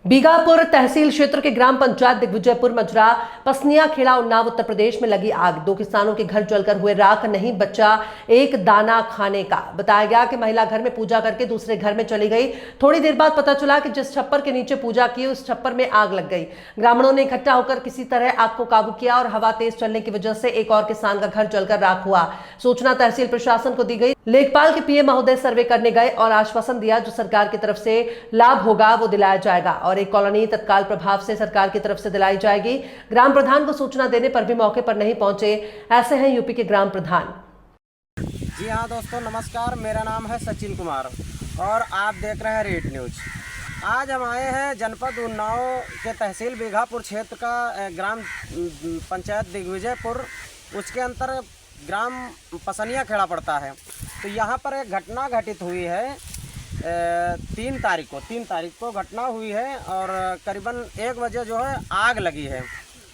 बीघापुर तहसील क्षेत्र के ग्राम पंचायत दिग्विजयपुर मजरा पसनिया खेड़ा उन्नाव उत्तर प्रदेश में लगी आग। 2 किसानों के घर जलकर हुए राख, नहीं बचा एक दाना खाने का। बताया गया कि महिला घर में पूजा करके दूसरे घर में चली गई। थोड़ी देर बाद पता चला कि जिस छप्पर के नीचे पूजा की उस छप्पर में आग लग गई। ग्रामीणों ने इकट्ठा होकर किसी तरह आग को काबू किया और हवा तेज चलने की वजह से एक और किसान का घर जलकर राख हुआ। सूचना तहसील प्रशासन को दी गई। लेखपाल के पीए महोदय सर्वे करने गए और आश्वासन दिया जो सरकार की तरफ से लाभ होगा वो दिलाया जाएगा और एक कॉलोनी तत्काल प्रभाव से सरकार की तरफ से दिलाई जाएगी। ग्राम प्रधान को सूचना देने पर भी मौके पर नहीं पहुंचे। ऐसे हैं यूपी के ग्राम प्रधान। जी हाँ दोस्तों, नमस्कार। मेरा नाम है सचिन कुमार और आप देख रहे हैं रेड न्यूज। आज हम आए हैं जनपद उन्नाव के तहसील बीघापुर क्षेत्र का ग्राम पंचायत दिग्विजयपुर, उसके अंतर ग्राम पसनिया खेड़ा पड़ता है। तो यहाँ पर एक घटना घटित हुई है 3 तारीख को घटना हुई है और करीबन 1 बजे जो है आग लगी है।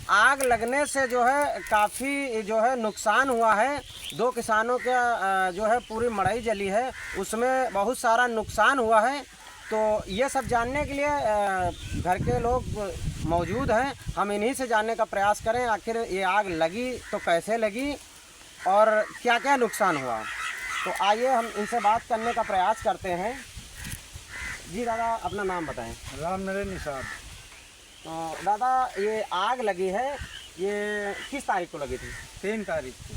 आग लगने से जो है काफ़ी जो है नुकसान हुआ है। 2 किसानों का जो है पूरी मड़ई जली है, उसमें बहुत सारा नुकसान हुआ है। तो ये सब जानने के लिए घर के लोग मौजूद हैं। हम इन्हीं से जानने का प्रयास करें आखिर ये आग लगी तो कैसे लगी और क्या क्या नुकसान हुआ। तो आइए हम इनसे बात करने का प्रयास करते हैं। जी दादा, अपना नाम बताएं। राम नरेंद्र निषाद। तो दादा, ये आग लगी है, ये किस तारीख को लगी थी? 3 तारीख को।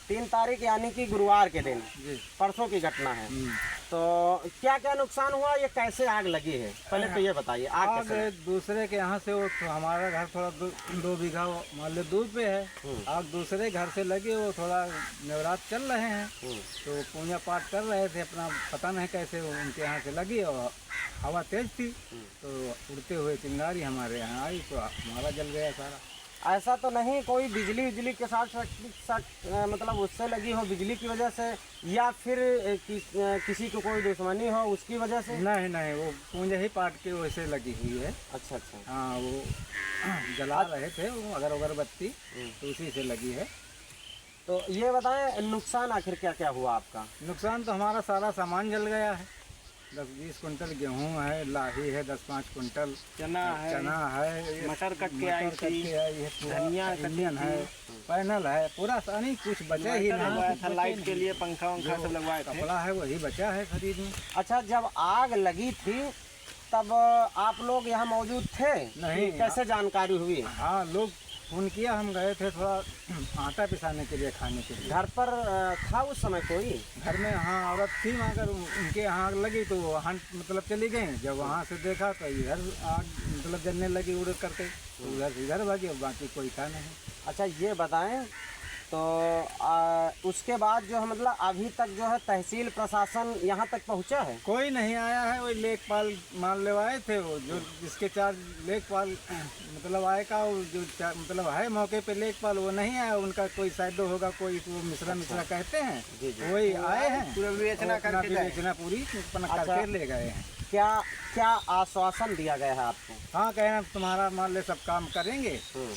3 तारीख यानी कि गुरुवार के दिन, जी। परसों की घटना है। तो क्या क्या नुकसान हुआ, ये कैसे आग लगी है, पहले तो ये बताइए। आग कैसे? दूसरे के यहाँ से वो तो हमारा घर थोड़ा 2 बीघा मान लो दूर पे है। आग दूसरे घर से लगी, वो थोड़ा नवरात चल रहे हैं तो पूजा पाठ कर रहे थे अपना, पता नहीं कैसे वो उनके यहाँ से लगी और हवा तेज थी तो उड़ते हुए चिंगारी हमारे यहाँ आई तो हमारा जल गया सारा। ऐसा तो नहीं कोई बिजली के साथ मतलब उससे लगी हो बिजली की वजह से, या फिर किसी को कोई दुश्मनी हो उसकी वजह से? नहीं, वो पूजा ही पाठ के वैसे लगी हुई है। अच्छा। हाँ, वो जला रहे थे वो अगरबत्ती तो उसी से लगी है। तो ये बताएं नुकसान आखिर क्या क्या हुआ आपका? नुकसान तो हमारा सारा सामान जल गया है। 10-20 कुंटल गेहूँ है, लाही है 10-5 कुंटल, चना है, मटर कट के आई थी, धनिया है, पैनल है, पूरा नहीं कुछ बचा ही नहीं। लाइट के लिए पंखा सब लगवाए थे, कपड़ा है वही बचा है खरीद में। अच्छा, जब आग लगी थी तब आप लोग यहाँ मौजूद थे? नहीं। कैसे जानकारी हुई? हाँ, लोग फोन किया, हम गए थे थोड़ा आटा पिसाने के लिए, खाने के लिए। घर पर था उस समय कोई? घर में हाँ औरत थी, मगर उनके यहाँ आग लगी तो वहाँ मतलब चली गई। जब वहाँ से देखा तो इधर आग मतलब जलने लगी उड़ करके, उधर से इधर भागी, और बाकी कोई था नहीं। अच्छा, ये बताएं तो उसके बाद जो है मतलब अभी तक जो है तहसील प्रशासन यहाँ तक पहुँचा है? कोई नहीं आया है। वही लेखपाल मान लेवाए थे, वो जो जिसके 4 लेखपाल मतलब आए का, वो जो मतलब है मौके पे लेखपाल, वो नहीं आया। उनका कोई साइड होगा, कोई वो मिश्रा कहते हैं, वही आए हैं, पूरा विवेचना पूरी करके ले गए हैं। क्या आश्वासन दिया गया है आपको? हाँ, कहना तुम्हारा मान लो सब काम करेंगे और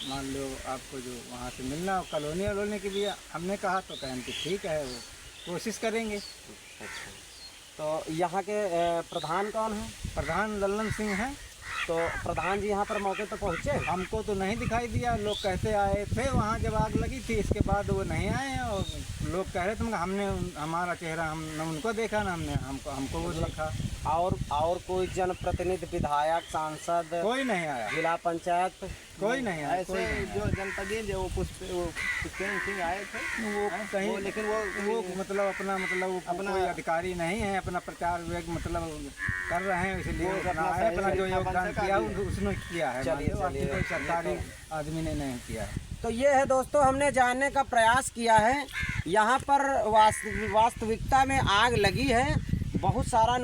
मान लो आपको जो वहाँ से मिलना कॉलोनी वलोनी की भी हमने कहा तो कहें कि ठीक है, वो कोशिश करेंगे। अच्छा, तो यहाँ के प्रधान कौन है? प्रधान लल्लन सिंह हैं। तो प्रधान जी यहाँ पर मौके पर पहुँचे? हमको तो नहीं दिखाई दिया, लोग कहते आए थे वहाँ जब आग लगी थी, इसके बाद वो नहीं आए हैं और लोग कह रहे थे हमने हमारा चेहरा हम न उनको देखा ना हमको वो देखा। और कोई जनप्रतिनिधि, विधायक, सांसद कोई नहीं आया, जिला पंचायत कोई नहीं आया। ऐसे जो जनपदीय जो पुष्पेंद्र सिंह आए थे वो कहीं, लेकिन वो मतलब वो अपना अधिकारी नहीं है, अपना प्रचार मतलब कर रहे हैं, इसलिए अपना जो योगदान किया उसने किया है। कोई सरकारी आदमी ने नहीं किया है। तो ये है दोस्तों, हमने जानने का प्रयास किया है। यहाँ पर वास्तविकता में आग लगी है, बहुत सारा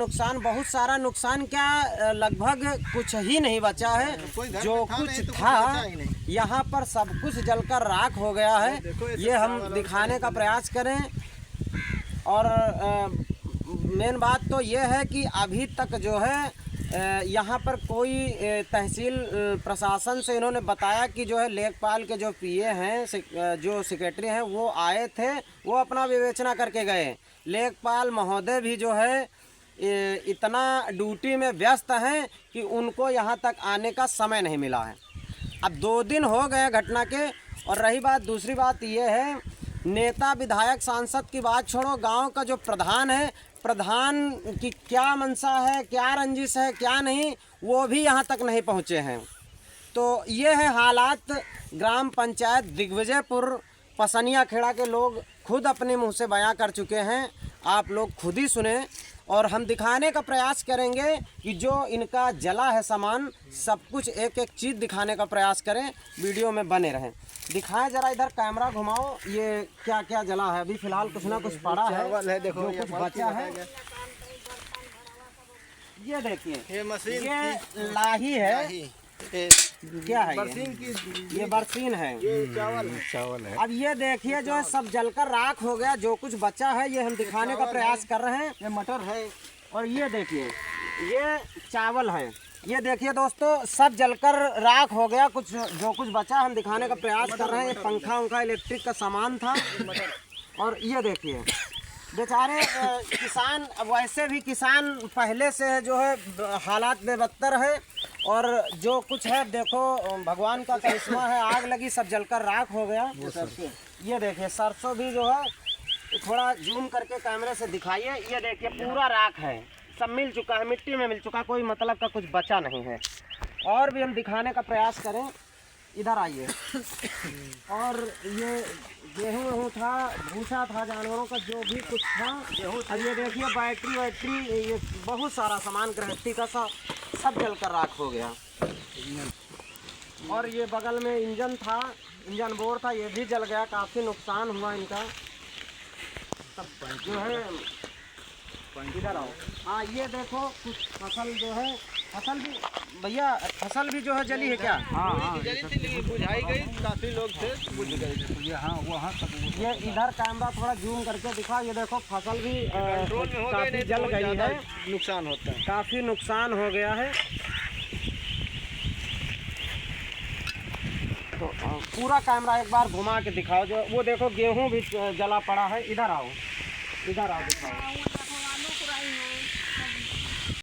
नुकसान क्या लगभग कुछ ही नहीं बचा है। जो कुछ था यहाँ पर सब कुछ जलकर राख हो गया है। ये हम दिखाने का प्रयास करें। और मेन बात तो ये है कि अभी तक जो है यहाँ पर कोई तहसील प्रशासन से इन्होंने बताया कि जो है लेखपाल के जो पीए हैं, जो सेक्रेटरी हैं, वो आए थे, वो अपना विवेचना करके गए। लेखपाल महोदय भी जो है इतना ड्यूटी में व्यस्त हैं कि उनको यहाँ तक आने का समय नहीं मिला है। अब 2 दिन हो गए घटना के। और रही बात, दूसरी बात ये है, नेता विधायक सांसद की बात छोड़ो, गांव का जो प्रधान है, प्रधान की क्या मंशा है, क्या रंजिश है, क्या नहीं, वो भी यहाँ तक नहीं पहुँचे हैं। तो ये है हालात। ग्राम पंचायत दिग्विजयपुर पसनिया खेड़ा के लोग खुद अपने मुंह से बयां कर चुके हैं, आप लोग खुद ही सुने। और हम दिखाने का प्रयास करेंगे कि जो इनका जला है सामान, सब कुछ एक एक चीज़ दिखाने का प्रयास करें। वीडियो में बने रहें। दिखाएं जरा, इधर कैमरा घुमाओ, ये क्या क्या जला है। अभी फिलहाल कुछ ना कुछ पड़ा है, देखो जो कुछ बचा है। ये देखिए, ये मशीन ये लाही है, क्या है ये बरसीन है, चावल है। अब ये देखिए जो है सब जलकर राख हो गया। जो कुछ बचा है ये हम दिखाने का प्रयास कर रहे हैं। ये मटर है और ये देखिए ये चावल है। ये देखिए दोस्तों, सब जलकर राख हो गया। कुछ जो कुछ बचा हम दिखाने का प्रयास कर रहे हैं। ये पंखा उंखा इलेक्ट्रिक का सामान था। और ये देखिए बेचारे किसान, वैसे भी किसान पहले से है जो है हालात बेबत्तर है। और जो कुछ है देखो, भगवान का करिश्मा है, आग लगी सब जलकर राख हो गया। ये देखिए सरसों भी जो है, थोड़ा जूम करके कैमरे से दिखाइए। ये देखिए पूरा राख है, सब मिल चुका है, मिट्टी में मिल चुका, कोई मतलब का कुछ बचा नहीं है। और भी हम दिखाने का प्रयास करें, इधर आइए। और ये गेहूँ वेहूँ था, भूसा था जानवरों का, जो भी कुछ था। अब ये देखिए बैटरी वैटरी, ये बहुत सारा सामान गृहस्थी का सब जलकर राख हो गया। और ये बगल में इंजन था, इंजन बोर था, ये भी जल गया। काफ़ी नुकसान हुआ इनका। सब जो है, इधर आओ। हाँ ये देखो कुछ फसल जो है, फसल भी भैया, फसल भी जो है जली है क्या? हाँ जली थी, बुझाई गई, काफी लोग थे, बुझ गए। ये हाँ वहाँ तक। ये इधर कैमरा थोड़ा जूम करके दिखा। ये देखो फसल भी काफी जल गई है, नुकसान होता है, काफी नुकसान हो गया है। तो पूरा कैमरा एक बार घुमा के दिखाओ। जो वो देखो गेहूं भी जला पड़ा है। इधर आओ, इधर आओ, दिखाओ।